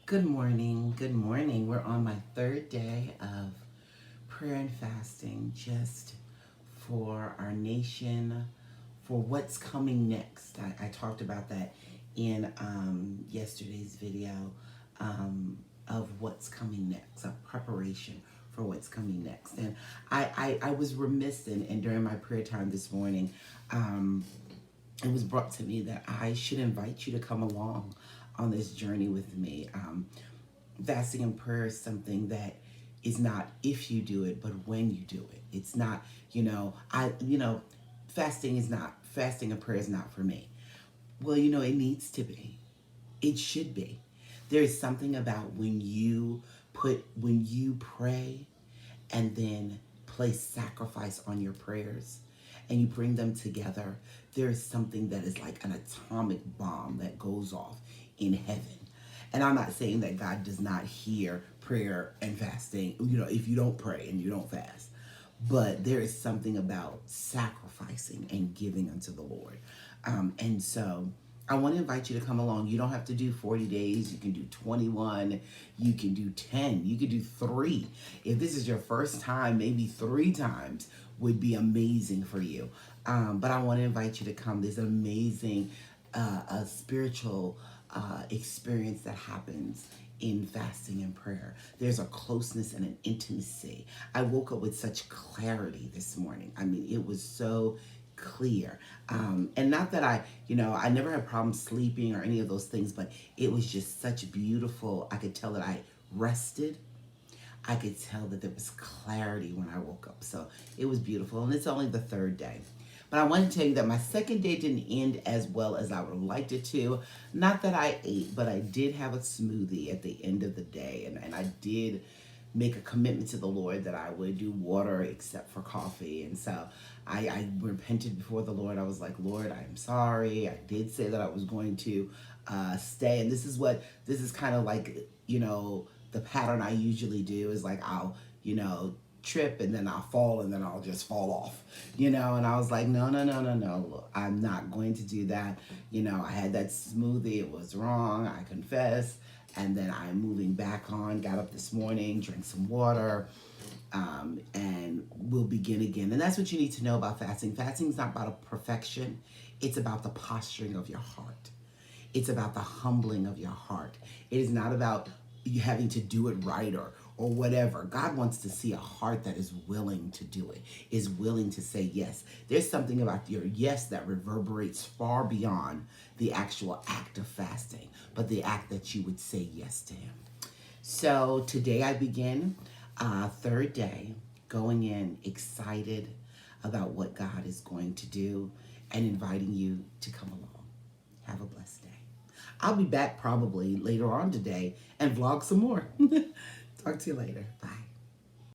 Good morning. Good morning. We're on my third day of prayer and fasting just for our nation, for what's coming next. I talked about that in yesterday's video of what's coming next, of preparation for what's coming next. And I was remiss in during my prayer time this morning. Um, it was brought to me that I should invite you to come along on this journey with me. Fasting and prayer is something that is not if you do it, but when you do it. It's not, fasting and prayer is not for me. Well, it needs to be. It should be. There is something about when you pray and then place sacrifice on your prayers and you bring them together, there is something that is like an atomic bomb that goes off in heaven. And I'm not saying that God does not hear prayer and fasting, if you don't pray and you don't fast. But there is something about sacrificing and giving unto the Lord. And so I want to invite you to come along. You don't have to do 40 days. You can do 21. You can do 10. You can do 3. If this is your first time, maybe 3 times would be amazing for you. But I want to invite you to come. There's an amazing spiritual experience that happens in fasting and prayer. There's a closeness and an intimacy. I woke up with such clarity this morning. I mean, it was so clear. And not that I never had problems sleeping or any of those things, but it was just such beautiful. I could tell that I rested. I could tell that there was clarity when I woke up. So it was beautiful. And it's only the third day. But I want to tell you that my second day didn't end as well as I would have liked it to. Not that I ate, but I did have a smoothie at the end of the day. And I did make a commitment to the Lord that I would do water except for coffee. And so I repented before the Lord. I was like, Lord, I'm sorry. I did say that I was going to stay. And this is kind of like, the pattern I usually do is like trip and then I'll fall and then I'll just fall off, and I was like, no, no, no, no, no, look, I'm not going to do that. I had that smoothie, it was wrong, I confess. And then I'm moving back on, got up this morning, drank some water, and we'll begin again. And that's what you need to know about fasting. Fasting is not about a perfection, it's about the posturing of your heart. It's about the humbling of your heart. It is not about you having to do it right or whatever. God wants to see a heart that is willing to do it, is willing to say yes. There's something about your yes that reverberates far beyond the actual act of fasting, but the act that you would say yes to Him. So today I begin third day, going in excited about what God is going to do and inviting you to come along. Have a blessed day. I'll be back probably later on today and vlog some more. Talk to you later. Bye.